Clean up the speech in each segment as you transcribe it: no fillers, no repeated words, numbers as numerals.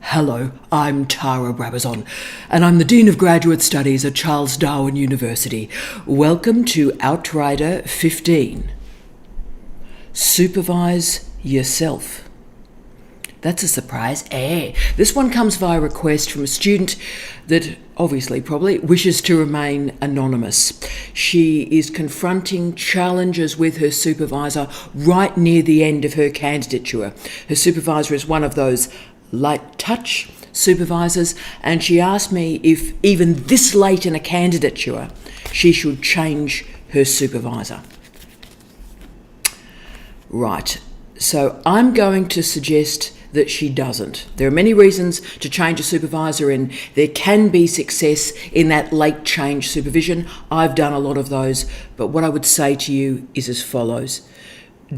Hello, I'm Tara Brabazon, and I'm the Dean of Graduate Studies at Charles Darwin University. Welcome to Outrider 15. Supervise yourself. That's a surprise. This one comes via request from a student that obviously probably wishes to remain anonymous. She is confronting challenges with her supervisor right near the end of her candidature. Her supervisor is one of those light touch supervisors, and she asked me if even this late in a candidature she should change her supervisor. Right, so I'm going to suggest that she doesn't. There are many reasons to change a supervisor, and there can be success in that late change supervision. I've done a lot of those, but what I would say to you is as follows.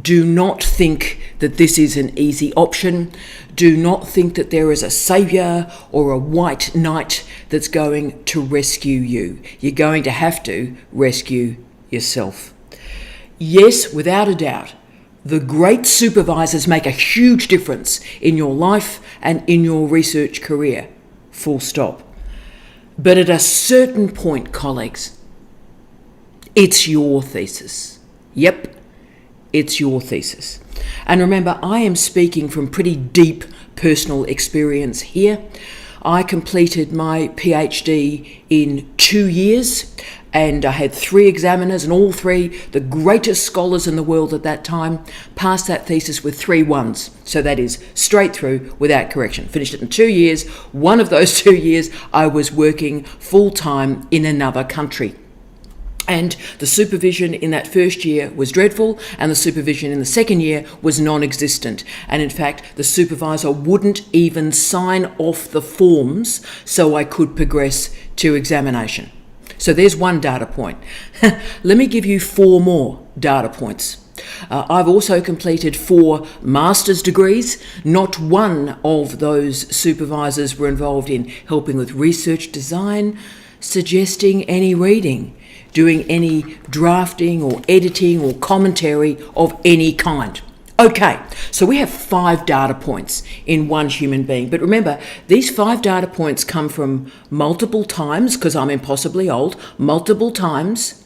Do not think that this is an easy option. Do not think that there is a saviour or a white knight that's going to rescue you. You're going to have to rescue yourself. Yes, without a doubt, the great supervisors make a huge difference in your life and in your research career. Full stop. But at a certain point, colleagues, it's your thesis. Yep. It's your thesis. And remember, I am speaking from pretty deep personal experience here. I completed my PhD in 2 years, and I had 3 examiners, and all 3, the greatest scholars in the world at that time, passed that thesis with 3 1s. So that is straight through without correction. Finished it in 2 years. One of those 2 years, I was working full-time in another country. And the supervision in that first year was dreadful, and the supervision in the second year was non-existent. And in fact, the supervisor wouldn't even sign off the forms so I could progress to examination. So there's one data point. Let me give you 4 more data points. I've also completed 4 master's degrees. Not one of those supervisors were involved in helping with research design, suggesting any reading, doing any drafting or editing or commentary of any kind. Okay, so we have 5 data points in one human being. But remember, these 5 data points come from multiple times, because I'm impossibly old, multiple times,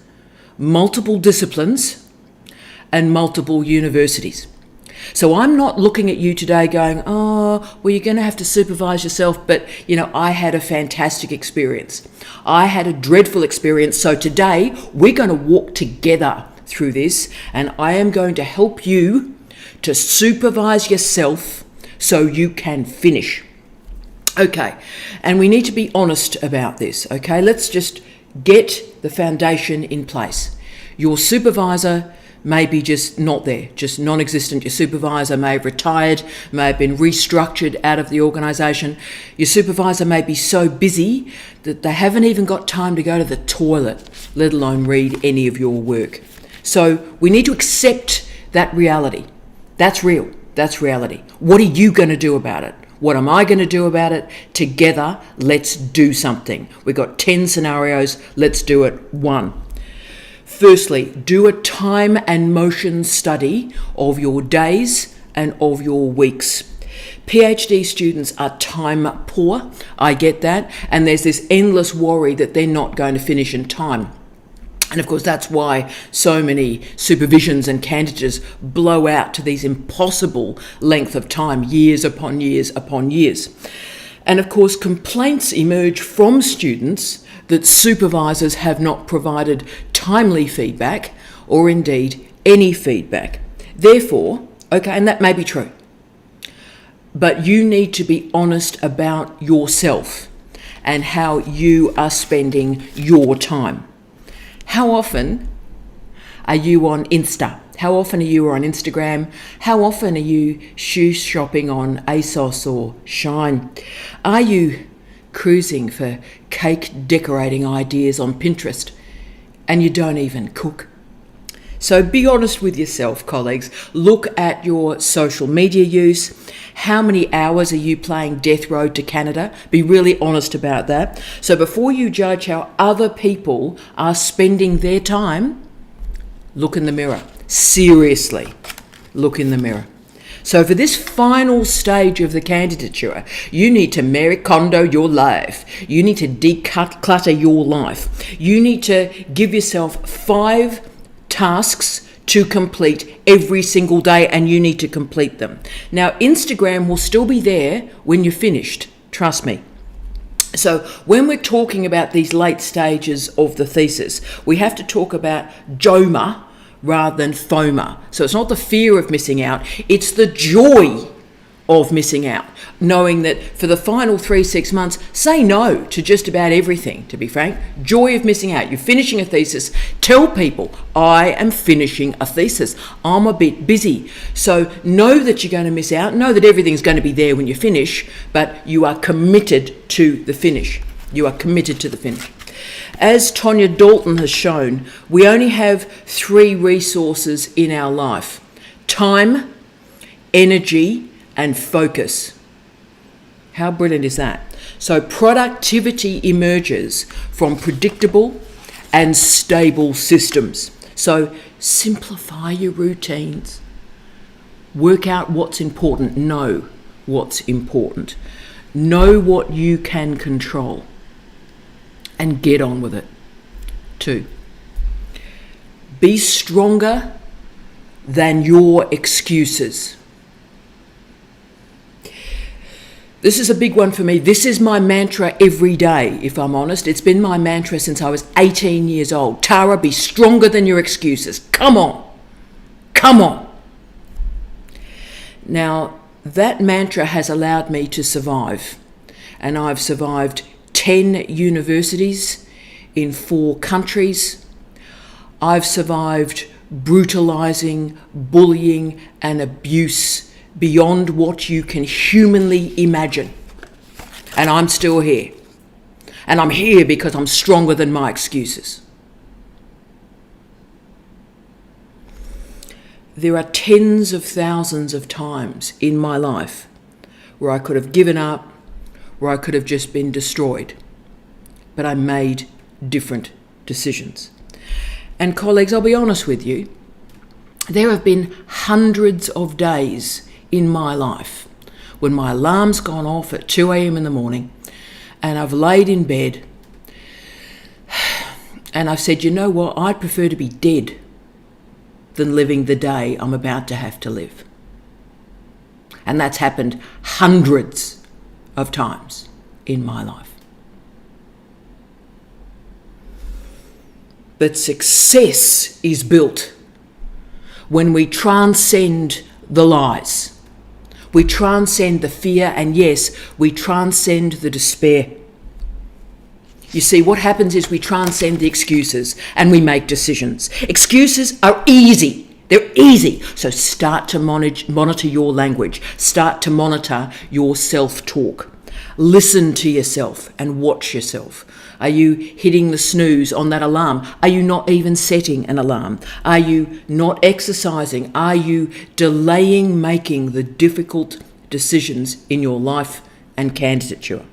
multiple disciplines, and multiple universities. So I'm not looking at you today going, oh, well, you're going to have to supervise yourself, but, I had a fantastic experience. I had a dreadful experience, so today we're going to walk together through this, and I am going to help you to supervise yourself so you can finish. Okay, and we need to be honest about this, okay? Let's just get the foundation in place. Your supervisor may be just not there, just non-existent. Your supervisor may have retired, may have been restructured out of the organisation. Your supervisor may be so busy that they haven't even got time to go to the toilet, let alone read any of your work. So we need to accept that reality. That's real. That's reality. What are you going to do about it? What am I going to do about it? Together, let's do something. We've got 10 scenarios. Let's do it. 1. Firstly, do a time and motion study of your days and of your weeks. PhD students are time poor, I get that, and there's this endless worry that they're not going to finish in time. And of course, that's why so many supervisions and candidatures blow out to these impossible length of time, years upon years upon years. And of course, complaints emerge from students that supervisors have not provided timely feedback or indeed any feedback. Therefore, okay, and that may be true, but you need to be honest about yourself and how you are spending your time. How often are you on Insta? How often are you on Instagram? How often are you shoe shopping on ASOS or Shine? Are you cruising for cake decorating ideas on Pinterest and you don't even cook? So be honest with yourself, colleagues. Look at your social media use. How many hours are you playing Death Road to Canada? Be really honest about that. So before you judge how other people are spending their time, look in the mirror. Seriously, look in the mirror. So for this final stage of the candidature, you need to Marie Kondo your life. You need to declutter your life. You need to give yourself 5 tasks to complete every single day, and you need to complete them. Now, Instagram will still be there when you're finished, trust me. So when we're talking about these late stages of the thesis, we have to talk about JOMA rather than FOMA. So it's not the fear of missing out, it's the joy of missing out. Knowing that for the final 3-6 months, say no to just about everything, to be frank. Joy of missing out. You're finishing a thesis. Tell people, I am finishing a thesis. I'm a bit busy. So know that you're going to miss out. Know that everything's going to be there when you finish, but you are committed to the finish. You are committed to the finish. As Tonya Dalton has shown, we only have 3 resources in our life: time, energy, and focus. How brilliant is that? So productivity emerges from predictable and stable systems. So simplify your routines. Work out what's important. Know what's important. Know what you can control. And get on with it. 2, be stronger than your excuses. This is a big one for me. This is my mantra every day, if I'm honest. It's been my mantra since I was 18 years old. Tara, be stronger than your excuses. Come on. Come on. Now, that mantra has allowed me to survive. And I've survived 10 universities in 4 countries. I've survived brutalizing, bullying, and abuse beyond what you can humanly imagine. And I'm still here. And I'm here because I'm stronger than my excuses. There are tens of thousands of times in my life where I could have given up, where I could have just been destroyed. But I made different decisions. And colleagues, I'll be honest with you, there have been hundreds of days in my life when my alarm's gone off at 2 a.m. in the morning and I've laid in bed and I've said, you know what, I'd prefer to be dead than living the day I'm about to have to live. And that's happened hundreds of times in my life. But success is built when we transcend the lies. We transcend the fear, and yes, we transcend the despair. You see, what happens is we transcend the excuses and we make decisions. Excuses are easy. They're easy. So start to monitor your language. Start to monitor your self-talk. Listen to yourself and watch yourself. Are you hitting the snooze on that alarm? Are you not even setting an alarm? Are you not exercising? Are you delaying making the difficult decisions in your life and candidature?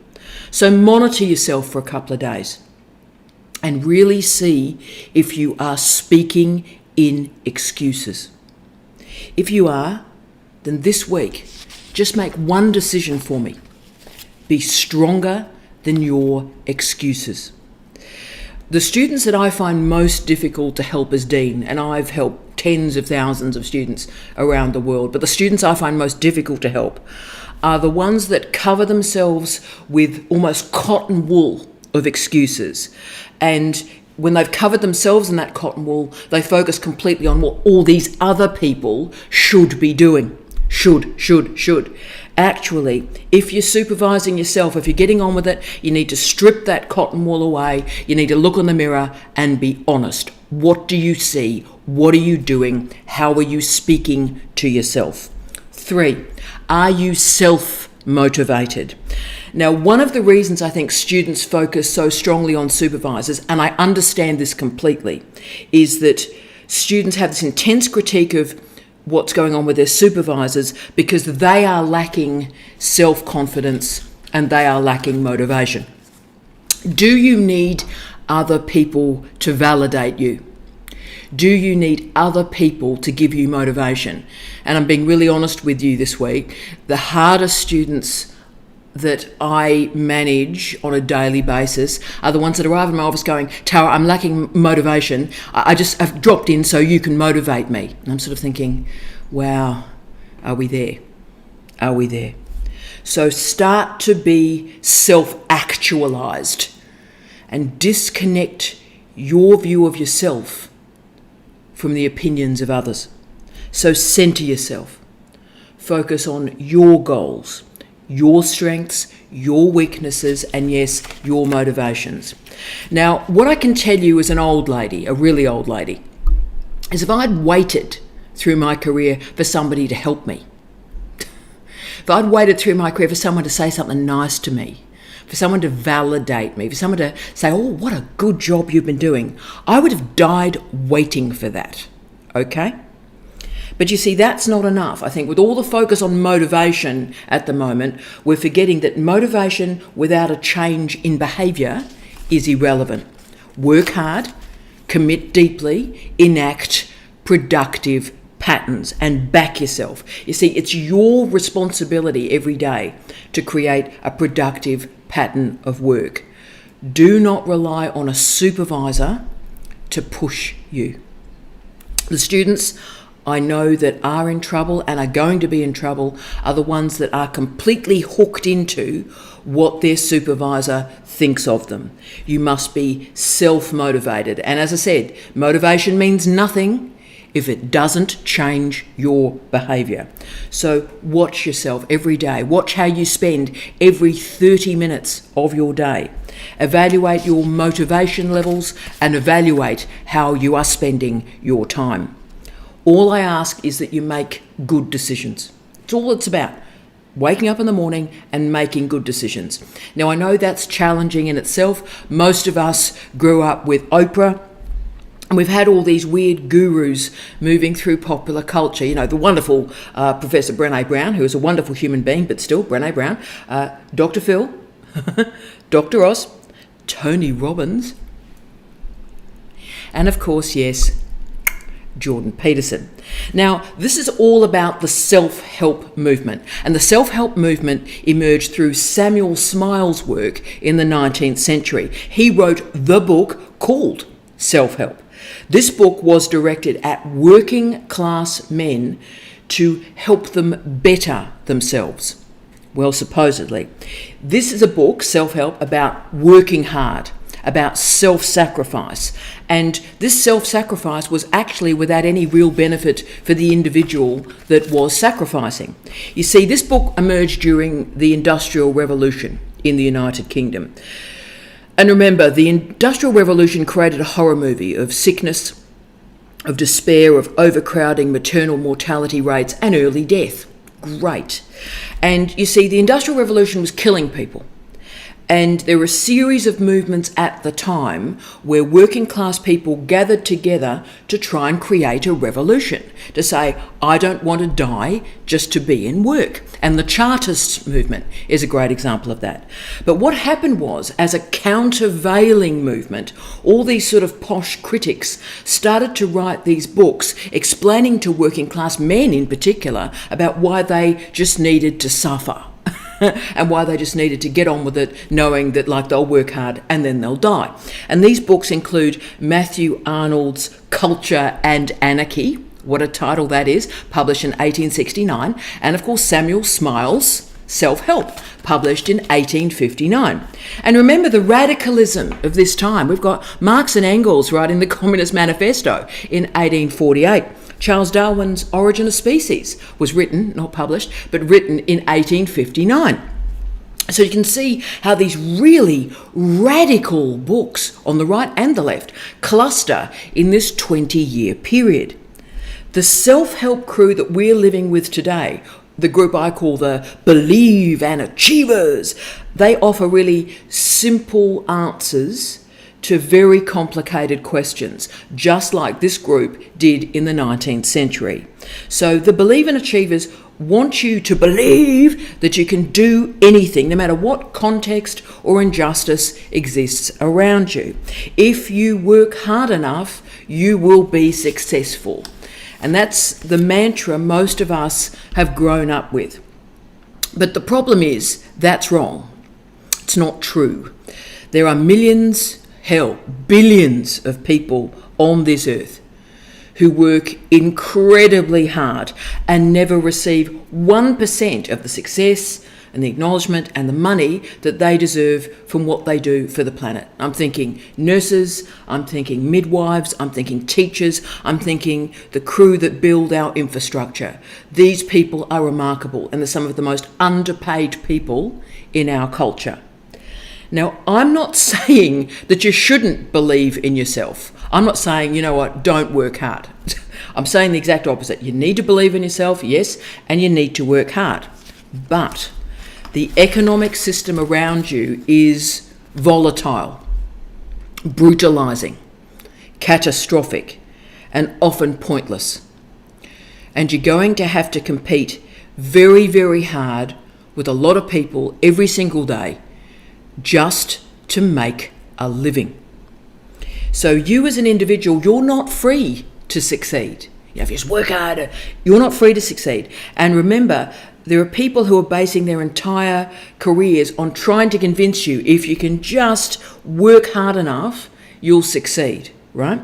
So monitor yourself for a couple of days and really see if you are speaking in excuses. If you are, then this week, just make one decision for me. Be stronger than your excuses. The students that I find most difficult to help as dean, and I've helped tens of thousands of students around the world, but the students I find most difficult to help are the ones that cover themselves with almost cotton wool of excuses. And when they've covered themselves in that cotton wool, they focus completely on what all these other people should be doing. Should. Actually, if you're supervising yourself, if you're getting on with it, you need to strip that cotton wool away. You need to look in the mirror and be honest. What do you see? What are you doing? How are you speaking to yourself? 3, are you self-motivated? Now, one of the reasons I think students focus so strongly on supervisors, and I understand this completely, is that students have this intense critique of what's going on with their supervisors because they are lacking self-confidence and they are lacking motivation. Do you need other people to validate you? Do you need other people to give you motivation? And I'm being really honest with you this week. The hardest students that I manage on a daily basis are the ones that arrive in my office going, Tara, I'm lacking motivation. I've dropped in so you can motivate me. And I'm sort of thinking, wow, are we there? Are we there? So start to be self-actualized and disconnect your view of yourself from the opinions of others. So center yourself. Focus on your goals, your strengths, your weaknesses, and yes, your motivations. Now, what I can tell you as an old lady, a really old lady, is if I'd waited through my career for somebody to help me, if I'd waited through my career for someone to say something nice to me, for someone to validate me, for someone to say, oh, what a good job you've been doing, I would have died waiting for that, okay? But you see, that's not enough. I think with all the focus on motivation at the moment, we're forgetting that motivation without a change in behaviour is irrelevant. Work hard, commit deeply, enact productive patterns, and back yourself. You see, it's your responsibility every day to create a productive pattern of work. Do not rely on a supervisor to push you. The students I know that are in trouble and are going to be in trouble are the ones that are completely hooked into what their supervisor thinks of them. You must be self-motivated. And as I said, motivation means nothing if it doesn't change your behaviour. So watch yourself every day. Watch how you spend every 30 minutes of your day. Evaluate your motivation levels and evaluate how you are spending your time. All I ask is that you make good decisions. It's all it's about. Waking up in the morning and making good decisions. Now, I know that's challenging in itself. Most of us grew up with Oprah, and we've had all these weird gurus moving through popular culture. You know, the wonderful Professor Brené Brown, who is a wonderful human being, but still, Brené Brown, Dr. Phil, Dr. Oz, Tony Robbins, and of course, yes, Jordan Peterson. Now, this is all about the self-help movement, and the self-help movement emerged through Samuel Smiles' work in the 19th century. He wrote the book called Self-Help. This book was directed at working class men to help them better themselves. Well, supposedly. This is a book, Self-Help, about working hard, about self-sacrifice. And this self-sacrifice was actually without any real benefit for the individual that was sacrificing. You see, this book emerged during the Industrial Revolution in the United Kingdom. And remember, the Industrial Revolution created a horror movie of sickness, of despair, of overcrowding, maternal mortality rates, and early death. Great. And you see, the Industrial Revolution was killing people. And there were a series of movements at the time where working class people gathered together to try and create a revolution, to say, I don't want to die just to be in work. And the Chartists movement is a great example of that. But what happened was, as a countervailing movement, all these sort of posh critics started to write these books explaining to working class men in particular about why they just needed to suffer. And why they just needed to get on with it, knowing that like they'll work hard and then they'll die. And these books include Matthew Arnold's Culture and Anarchy, what a title that is, published in 1869, and of course Samuel Smiles' Self-Help, published in 1859. And remember the radicalism of this time. We've got Marx and Engels writing the Communist Manifesto in 1848. Charles Darwin's Origin of Species was written, not published, but written in 1859. So you can see how these really radical books on the right and the left cluster in this 20-year period. The self-help crew that we're living with today, the group I call the Believe and Achievers, they offer really simple answers to very complicated questions, just like this group did in the 19th century. So the Believe and Achievers want you to believe that you can do anything, no matter what context or injustice exists around you. If you work hard enough, you will be successful. And that's the mantra most of us have grown up with. But the problem is, that's wrong. It's not true. There are millions, hell, billions of people on this earth who work incredibly hard and never receive 1% of the success and the acknowledgement and the money that they deserve from what they do for the planet. I'm thinking nurses, I'm thinking midwives, I'm thinking teachers, I'm thinking the crew that build our infrastructure. These people are remarkable, and they're some of the most underpaid people in our culture. Now, I'm not saying that you shouldn't believe in yourself. I'm not saying, you know what, don't work hard. I'm saying the exact opposite. You need to believe in yourself, yes, and you need to work hard. But the economic system around you is volatile, brutalising, catastrophic, and often pointless. And you're going to have to compete very, very hard with a lot of people every single day just to make a living. So you as an individual, you're not free to succeed. If you just work harder, you're not free to succeed. And remember, there are people who are basing their entire careers on trying to convince you if you can just work hard enough, you'll succeed, right?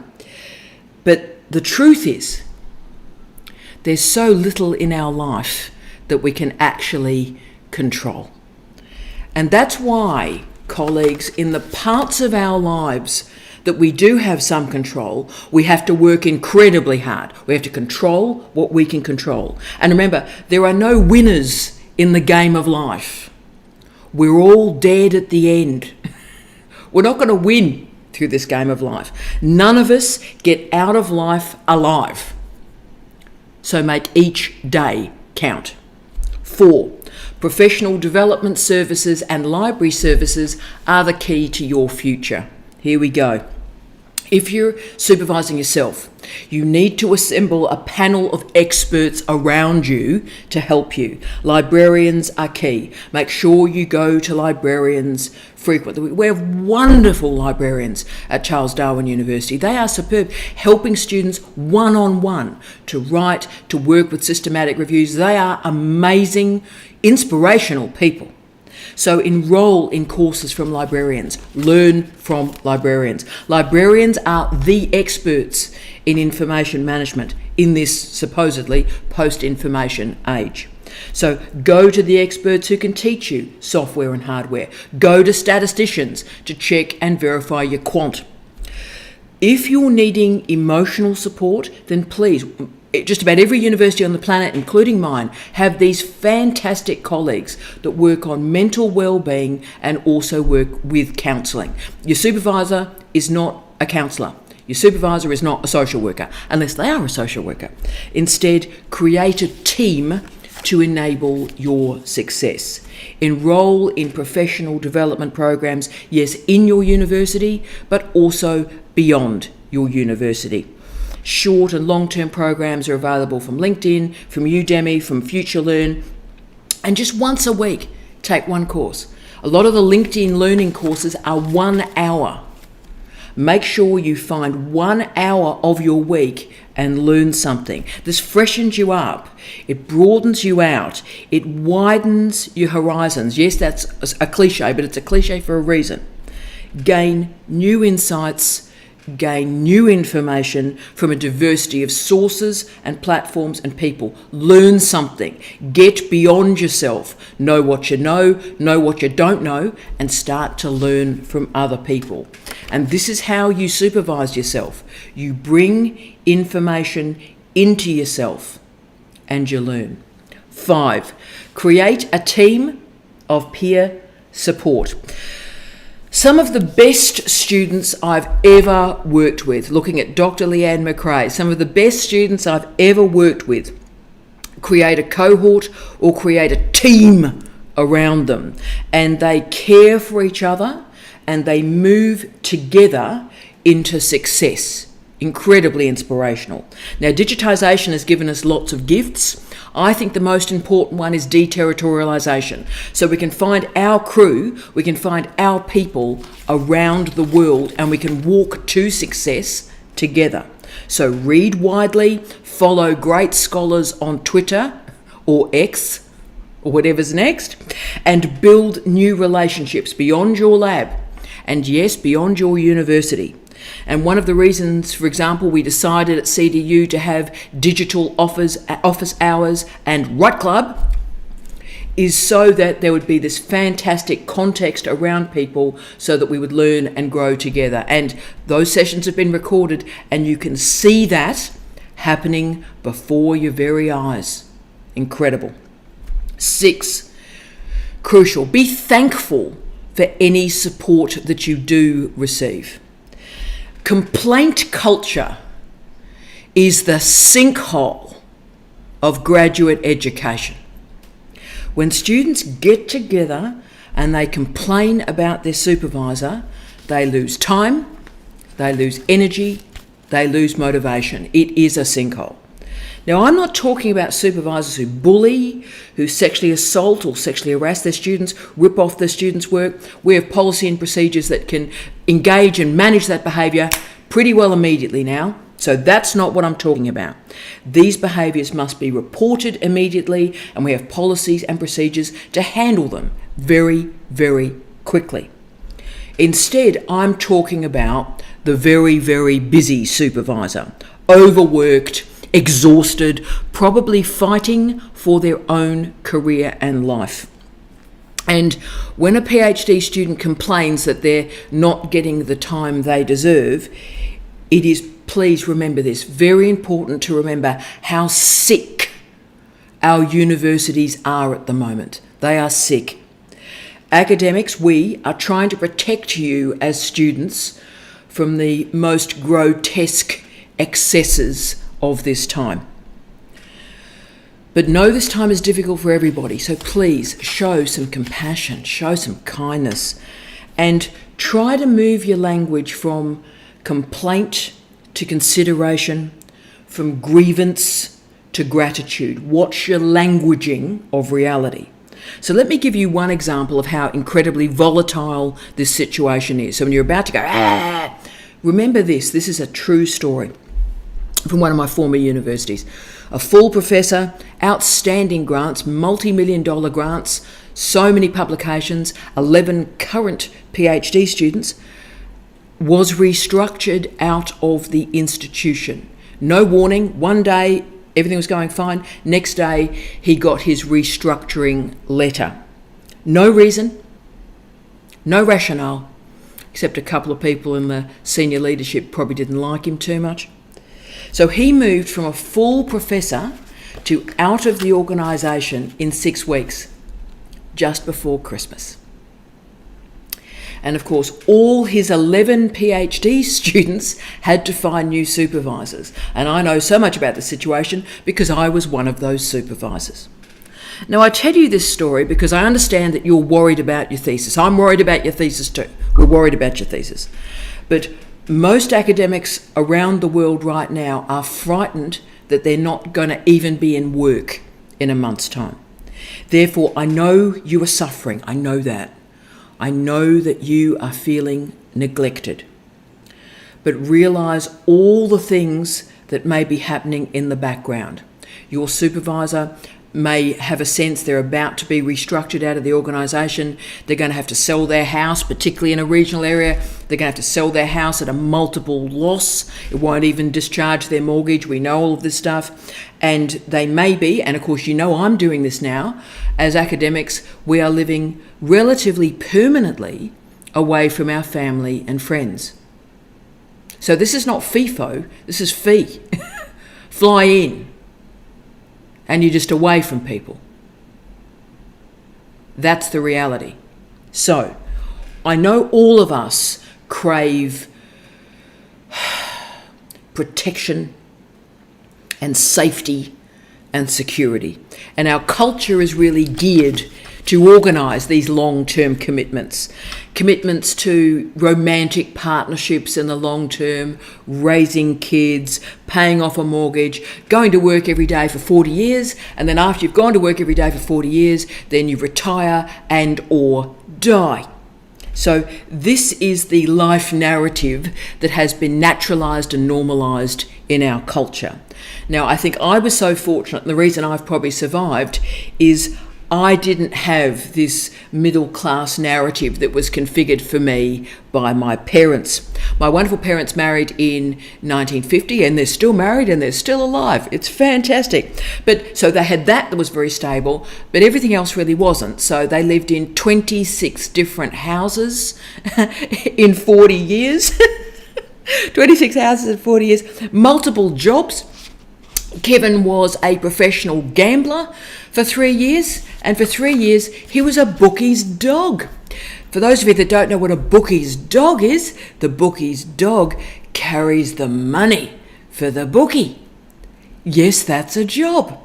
But the truth is, there's so little in our life that we can actually control. And that's why, colleagues, in the parts of our lives that we do have some control, we have to work incredibly hard. We have to control what we can control. And remember, there are no winners in the game of life. We're all dead at the end. We're not going to win through this game of life. None of us get out of life alive. So make each day count. 4, professional development services and library services are the key to your future. Here we go. If you're supervising yourself, you need to assemble a panel of experts around you to help you. Librarians are key. Make sure you go to librarians frequently. We have wonderful librarians at Charles Darwin University. They are superb, helping students one-on-one to write, to work with systematic reviews. They are amazing, inspirational people. So enroll in courses from librarians. Learn from librarians. Librarians are the experts in information management in this supposedly post-information age. So go to the experts who can teach you software and hardware. Go to statisticians to check and verify your quant. If you're needing emotional support, then please, just about every university on the planet, including mine, have these fantastic colleagues that work on mental well-being and also work with counselling. Your supervisor is not a counsellor. Your supervisor is not a social worker, unless they are a social worker. Instead, create a team to enable your success. Enroll in professional development programs, yes, in your university, but also beyond your university. Short and long-term programs are available from LinkedIn, from Udemy, from FutureLearn. And just once a week, take one course. A lot of the LinkedIn learning courses are 1 hour. Make sure you find 1 hour of your week and learn something. This freshens you up. It broadens you out. It widens your horizons. Yes, that's a cliche, but it's a cliche for a reason. Gain new insights, gain new information from a diversity of sources and platforms and people. Learn something. Get beyond yourself. Know what you know what you don't know, and start to learn from other people. And this is how you supervise yourself. You bring information into yourself and you learn. 5, create a team of peer support. Some of the best students I've ever worked with, looking at Dr. Leanne McRae, some of the best students I've ever worked with, create a cohort or create a team around them, and they care for each other and they move together into success incredibly inspirational. Now, digitisation has given us lots of gifts. I think the most important one is deterritorialisation. So we can find our crew, we can find our people around the world, and we can walk to success together. So read widely, follow great scholars on Twitter or X or whatever's next, and build new relationships beyond your lab and, yes, beyond your university. And one of the reasons, for example, we decided at CDU to have digital office hours and Right Club is so that there would be this fantastic context around people so that we would learn and grow together. And those sessions have been recorded, and you can see that happening before your very eyes. Incredible. 6, crucial, be thankful for any support that you do receive. Complaint culture is the sinkhole of graduate education. When students get together and they complain about their supervisor, they lose time, they lose energy, they lose motivation. It is a sinkhole. Now, I'm not talking about supervisors who bully, who sexually assault or sexually harass their students, rip off their students' work. We have policy and procedures that can engage and manage that behaviour pretty well immediately now. So that's not what I'm talking about. These behaviours must be reported immediately, and we have policies and procedures to handle them very, very quickly. Instead, I'm talking about the very, very busy supervisor, overworked, exhausted, probably fighting for their own career and life. And when a PhD student complains that they're not getting the time they deserve, it is, please remember this, very important to remember how sick our universities are at the moment. They are sick. Academics, we are trying to protect you as students from the most grotesque excesses of this time. But know this time is difficult for everybody, so please show some compassion, show some kindness, and try to move your language from complaint to consideration, from grievance to gratitude. Watch your languaging of reality. So let me give you one example of how incredibly volatile this situation is. So when you're about to go, remember this is a true story from one of my former universities. A full professor, outstanding grants, multi-million-dollar grants, so many publications, 11 current PhD students, was restructured out of the institution. No warning, one day everything was going fine, next day he got his restructuring letter. No reason, no rationale, except a couple of people in the senior leadership probably didn't like him too much. So he moved from a full professor to out of the organisation in 6 weeks, just before Christmas. And of course, all his 11 PhD students had to find new supervisors. And I know so much about the situation because I was one of those supervisors. Now, I tell you this story because I understand that you're worried about your thesis. I'm worried about your thesis too. We're worried about your thesis. But most academics around the world right now are frightened that they're not going to even be in work in a month's time. Therefore, I know you are suffering. I know that. I know that you are feeling neglected. But realise all the things that may be happening in the background. Your supervisor may have a sense they're about to be restructured out of the organisation. They're going to have to sell their house, particularly in a regional area. They're going to have to sell their house at a multiple loss. It won't even discharge their mortgage. We know all of this stuff. And they may be, and of course you know I'm doing this now, as academics, we are living relatively permanently away from our family and friends. So this is not FIFO, this is fee. Fly in. And you're just away from people. That's the reality. So, I know all of us crave protection and safety and security. And our culture is really geared to organise these long-term commitments. commitments to romantic partnerships in the long term, raising kids, paying off a mortgage, going to work every day for 40 years, and then after you've gone to work every day for 40 years, then you retire and or die. So this is the life narrative that has been naturalised and normalised in our culture. Now, I think I was so fortunate, and the reason I've probably survived is I didn't have this middle class narrative that was configured for me by my parents. My wonderful parents married in 1950, and they're still married and they're still alive. It's fantastic. But so they had that was very stable, but everything else really wasn't. So they lived in 26 different houses in 40 years. 26 houses in 40 years, multiple jobs. Kevin was a professional gambler for 3 years, and for 3 years he was a bookie's dog. For those of you that don't know what a bookie's dog is, the bookie's dog carries the money for the bookie. Yes, that's a job.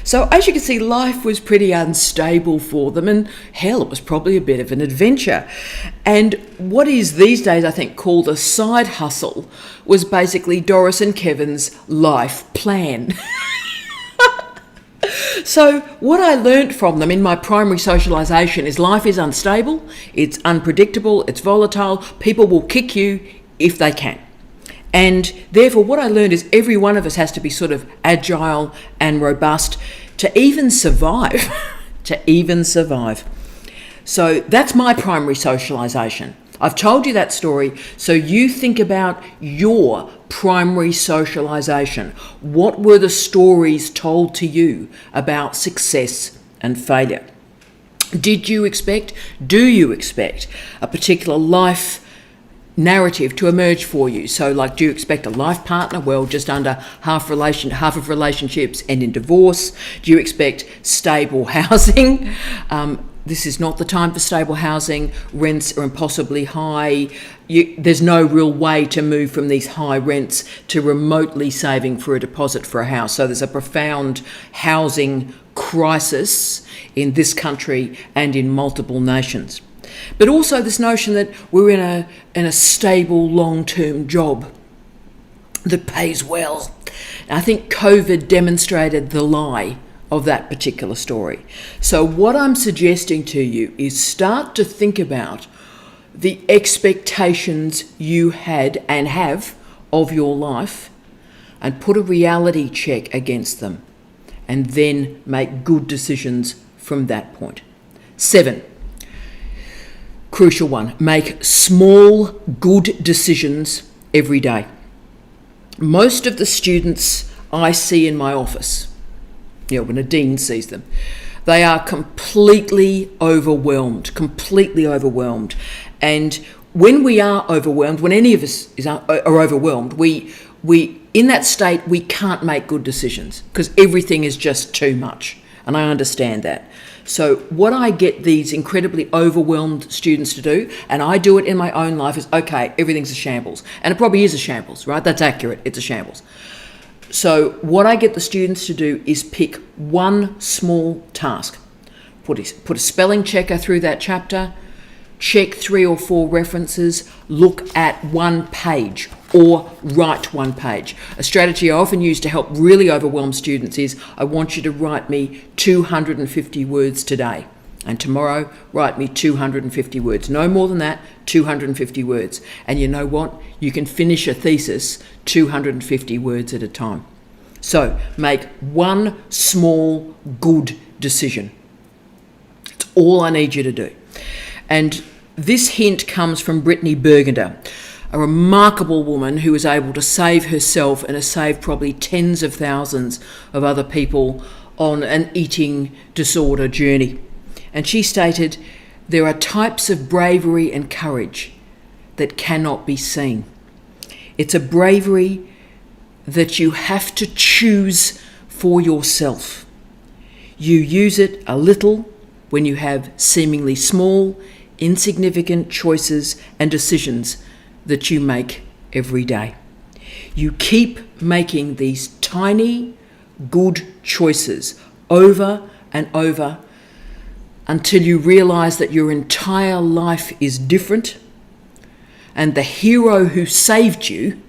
So as you can see, life was pretty unstable for them, and hell, it was probably a bit of an adventure. And what is these days, I think, called a side hustle was basically Doris and Kevin's life plan. So what I learnt from them in my primary socialisation is life is unstable, it's unpredictable, it's volatile, people will kick you if they can. And therefore what I learned is every one of us has to be sort of agile and robust to even survive, So that's my primary socialisation. I've told you that story, so you think about your primary socialisation. What were the stories told to you about success and failure? Do you expect a particular life narrative to emerge for you? So like, do you expect a life partner? Well, just under half of relationships end in divorce. Do you expect stable housing? This is not the time for stable housing. Rents are impossibly high. There's no real way to move from these high rents to remotely saving for a deposit for a house. So there's a profound housing crisis in this country and in multiple nations. But also this notion that we're in a stable long-term job that pays well. And I think COVID demonstrated the lie of that particular story. So what I'm suggesting to you is start to think about the expectations you had and have of your life and put a reality check against them, and then make good decisions from that point. 7, crucial one, make small good decisions every day. Most of the students I see in my office, when a dean sees them, they are completely overwhelmed. And when we are overwhelmed, when any of us are overwhelmed, we in that state, we can't make good decisions because everything is just too much. And I understand that. So what I get these incredibly overwhelmed students to do, and I do it in my own life, is, okay, everything's a shambles. And it probably is a shambles, right? That's accurate. It's a shambles. So what I get the students to do is pick one small task. Put a spelling checker through that chapter, check 3 or 4 references, look at one page or write one page. A strategy I often use to help really overwhelm students is, I want you to write me 250 words today. And tomorrow, write me 250 words. No more than that, 250 words. And you know what? You can finish a thesis 250 words at a time. So make one small good decision. It's all I need you to do. And this hint comes from Brittany Bergender, a remarkable woman who was able to save herself and has saved probably tens of thousands of other people on an eating disorder journey. And she stated, there are types of bravery and courage that cannot be seen. It's a bravery that you have to choose for yourself. You use it a little when you have seemingly small, insignificant choices and decisions that you make every day. You keep making these tiny, good choices over and over until you realize that your entire life is different and the hero who saved you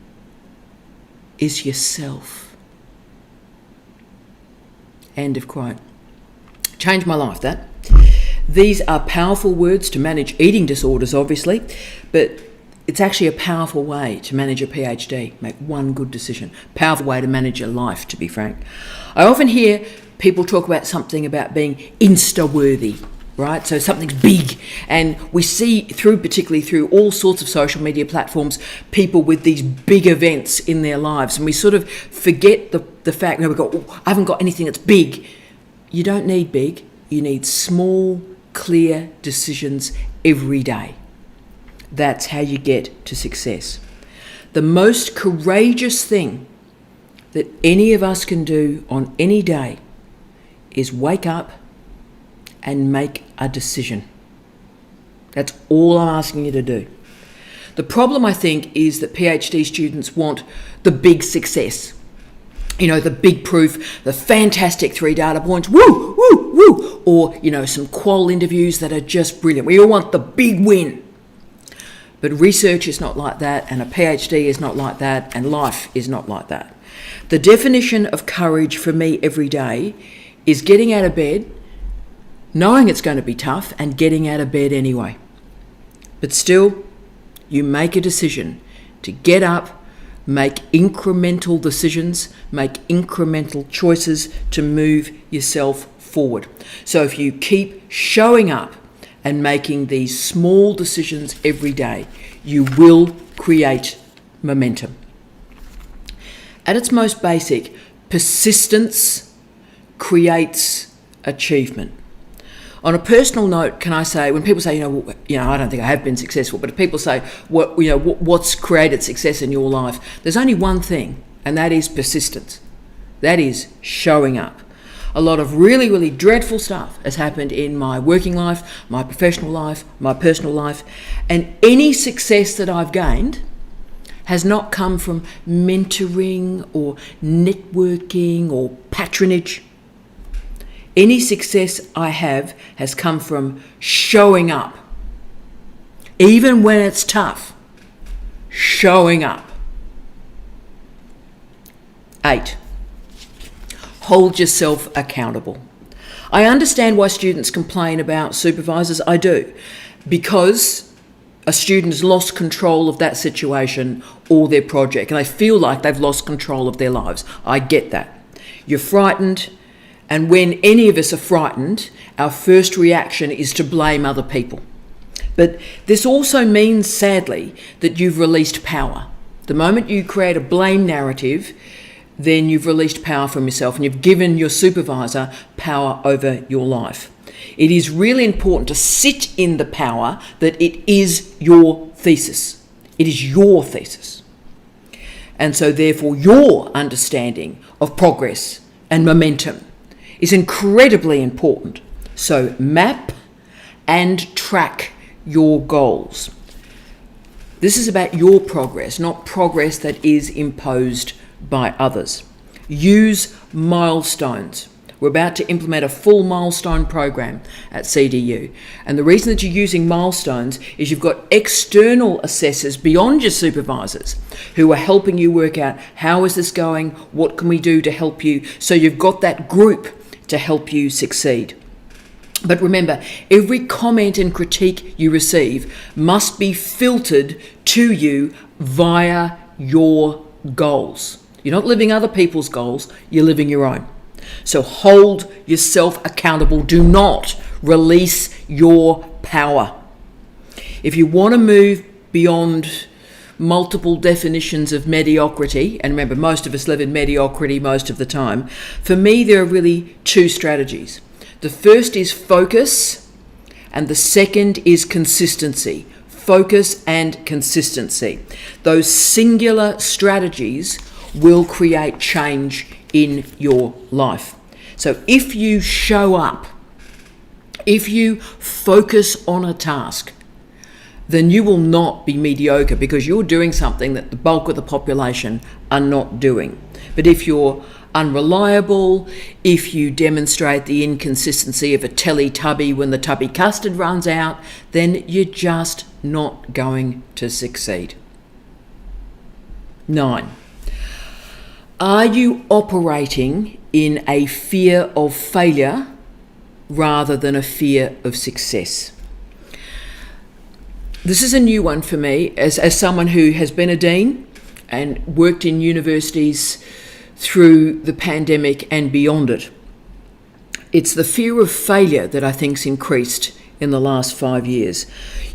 is yourself. End of quote. Changed my life, that. These are powerful words to manage eating disorders, obviously, but it's actually a powerful way to manage a PhD. Make one good decision. Powerful way to manage your life, to be frank. I often hear people talk about something about being Insta-worthy, right? So something's big, and we see particularly through all sorts of social media platforms, people with these big events in their lives, and we sort of forget the fact, we go, I haven't got anything that's big. You don't need big. You need small, clear decisions every day. That's how you get to success. The most courageous thing that any of us can do on any day is wake up and make a decision. That's all I'm asking you to do. The problem, I think, is that PhD students want the big success. The big proof, the fantastic 3 data points, woo, woo, woo, or, some qual interviews that are just brilliant. We all want the big win. But research is not like that, and a PhD is not like that, and life is not like that. The definition of courage for me every day is getting out of bed, knowing it's going to be tough, and getting out of bed anyway. But still, you make a decision to get up, make incremental decisions, make incremental choices to move yourself forward. So if you keep showing up and making these small decisions every day, you will create momentum. At its most basic, persistence creates achievement. On a personal note, can I say, when people say, I don't think I have been successful, but if people say, what's created success in your life, there's only one thing, and that is persistence. That is showing up. A lot of really, really dreadful stuff has happened in my working life, my professional life, my personal life, and any success that I've gained has not come from mentoring or networking or patronage. Any success I have has come from showing up. Even when it's tough, showing up. 8, hold yourself accountable. I understand why students complain about supervisors. I do. Because a student has lost control of that situation or their project, and they feel like they've lost control of their lives. I get that. You're frightened. And when any of us are frightened, our first reaction is to blame other people. But this also means, sadly, that you've released power. The moment you create a blame narrative, then you've released power from yourself and you've given your supervisor power over your life. It is really important to sit in the power that it is your thesis. It is your thesis. And so therefore your understanding of progress and momentum is incredibly important. So map and track your goals. This is about your progress, not progress that is imposed by others. Use milestones. We're about to implement a full milestone program at CDU. And the reason that you're using milestones is you've got external assessors beyond your supervisors who are helping you work out how is this going, what can we do to help you. So you've got that group to help you succeed. But remember, every comment and critique you receive must be filtered to you via your goals. You're not living other people's goals, you're living your own. So hold yourself accountable. Do not release your power. If you want to move beyond multiple definitions of mediocrity, and remember, most of us live in mediocrity most of the time, for me there are really 2 strategies. The first is focus, and the second is consistency. Focus and consistency. Those singular strategies will create change in your life. So if you show up, if you focus on a task, then you will not be mediocre, because you're doing something that the bulk of the population are not doing. But if you're unreliable, if you demonstrate the inconsistency of a Teletubby when the tubby custard runs out, then you're just not going to succeed. 9. Are you operating in a fear of failure rather than a fear of success? This is a new one for me as someone who has been a dean and worked in universities through the pandemic and beyond it. It's the fear of failure that I think's increased in the last 5 years.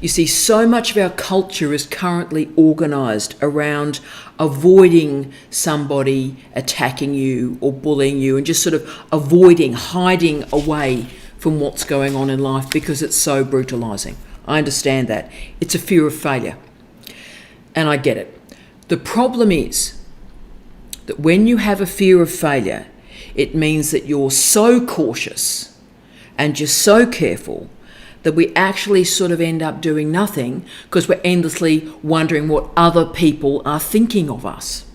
You see, so much of our culture is currently organised around avoiding somebody attacking you or bullying you, and just sort of hiding away from what's going on in life because it's so brutalising. I understand that. It's a fear of failure. And I get it. The problem is that when you have a fear of failure, it means that you're so cautious and just so careful that we actually sort of end up doing nothing because we're endlessly wondering what other people are thinking of us.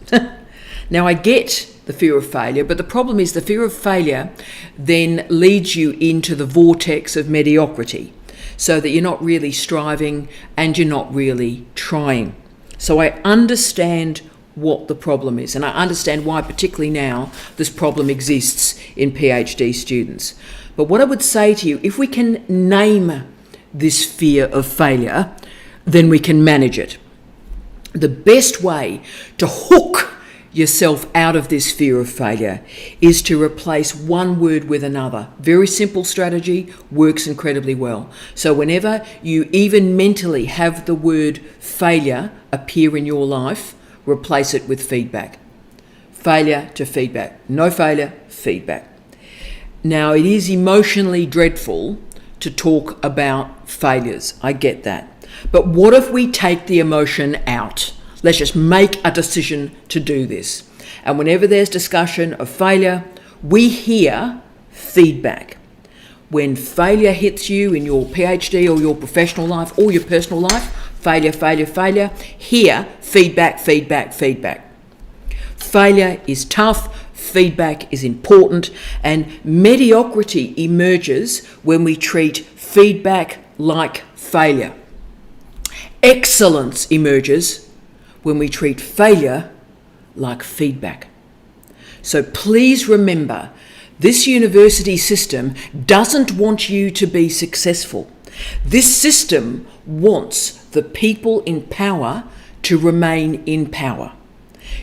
Now, I get the fear of failure, but the problem is the fear of failure then leads you into the vortex of mediocrity, so that you're not really striving and you're not really trying. So I understand what the problem is, and I understand why, particularly now, this problem exists in PhD students. But what I would say to you, if we can name this fear of failure, then we can manage it. The best way to hook yourself out of this fear of failure is to replace one word with another. Very simple strategy, works incredibly well. So whenever you even mentally have the word failure appear in your life, replace it with feedback. Failure to feedback. No failure, feedback. Now, it is emotionally dreadful to talk about failures. I get that. But what if we take the emotion out? Let's just make a decision to do this. And whenever there's discussion of failure, we hear feedback. When failure hits you in your PhD or your professional life or your personal life, failure, failure, failure, hear feedback, feedback, feedback. Failure is tough, feedback is important, and mediocrity emerges when we treat feedback like failure. Excellence emerges when we treat failure like feedback. So please remember, this university system doesn't want you to be successful. This system wants the people in power to remain in power.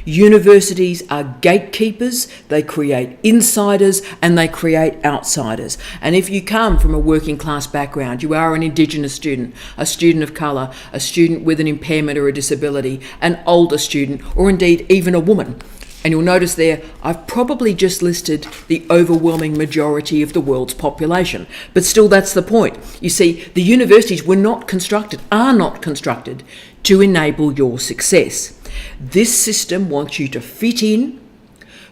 Universities are gatekeepers, they create insiders and they create outsiders. And if you come from a working class background, you are an Indigenous student, a student of colour, a student with an impairment or a disability, an older student, or indeed even a woman. And you'll notice there, I've probably just listed the overwhelming majority of the world's population. But still, that's the point. You see, the universities are not constructed to enable your success. This system wants you to fit in,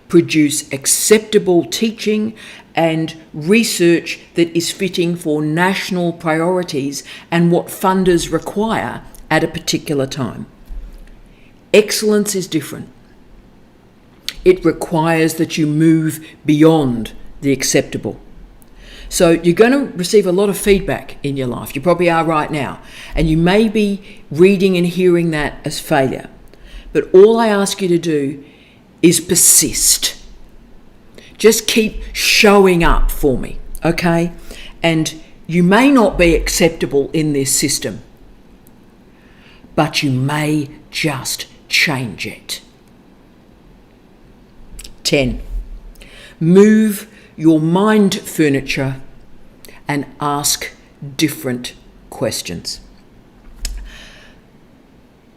produce acceptable teaching and research that is fitting for national priorities and what funders require at a particular time. Excellence is different. It requires that you move beyond the acceptable. So you're going to receive a lot of feedback in your life. You probably are right now. And you may be reading and hearing that as failure. But all I ask you to do is persist. Just keep showing up for me, okay? And you may not be acceptable in this system, but you may just change it. 10. Move your mind furniture and ask different questions.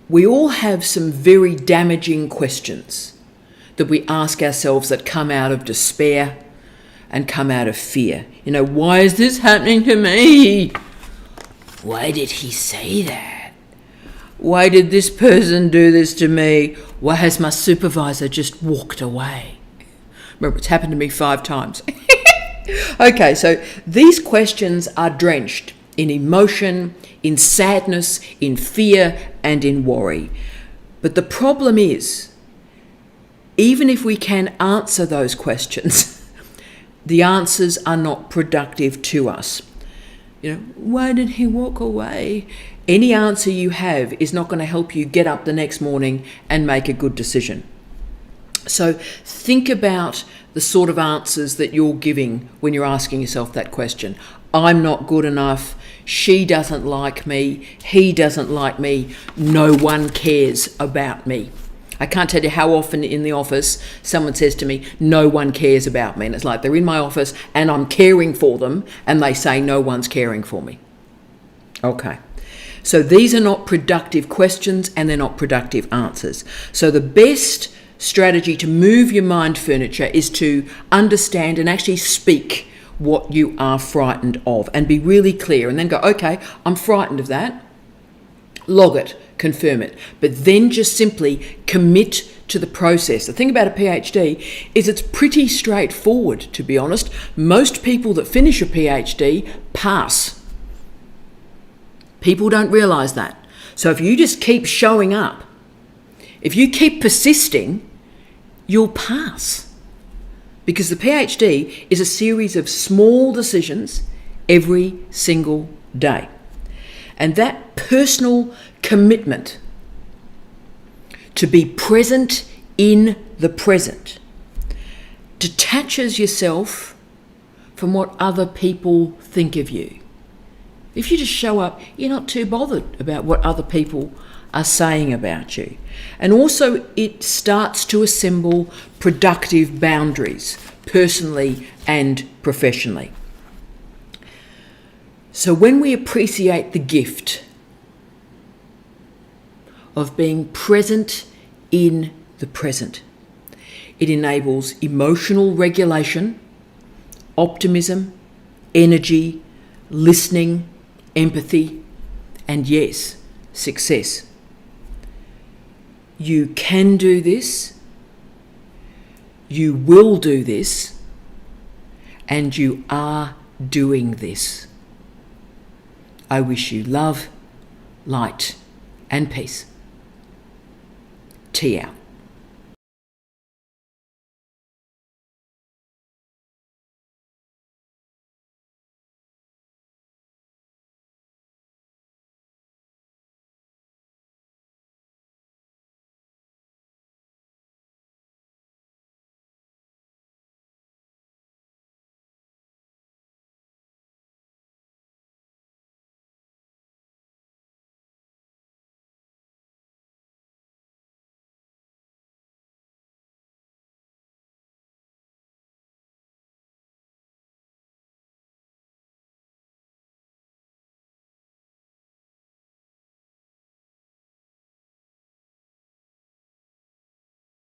We all have some very damaging questions that we ask ourselves that come out of despair and come out of fear. You know, why is this happening to me? Why did he say that? Why did this person do this to me? Why has my supervisor just walked away? Remember, it's happened to me 5 times. Okay, so these questions are drenched in emotion, in sadness, in fear, and in worry. But the problem is, even if we can answer those questions, the answers are not productive to us. Why did he walk away? Any answer you have is not going to help you get up the next morning and make a good decision. So think about the sort of answers that you're giving when you're asking yourself that question. I'm not good enough. She doesn't like me. He doesn't like me. No one cares about me. I can't tell you how often in the office someone says to me, no one cares about me. And it's like they're in my office and I'm caring for them and they say no one's caring for me. Okay. So these are not productive questions and they're not productive answers. So the best strategy to move your mind furniture is to understand and actually speak what you are frightened of and be really clear and then go, okay, I'm frightened of that. Log it, confirm it, but then just simply commit to the process. The thing about a PhD is it's pretty straightforward, to be honest. Most people that finish a PhD pass. People don't realise that. So if you just keep showing up, if you keep persisting, you'll pass. Because the PhD is a series of small decisions every single day. And that personal commitment to be present in the present detaches yourself from what other people think of you. If you just show up, you're not too bothered about what other people are saying about you. And also it starts to assemble productive boundaries, personally and professionally. So when we appreciate the gift of being present in the present, it enables emotional regulation, optimism, energy, listening, empathy, and yes, success. You can do this, you will do this, and you are doing this. I wish you love, light, and peace. Tea out.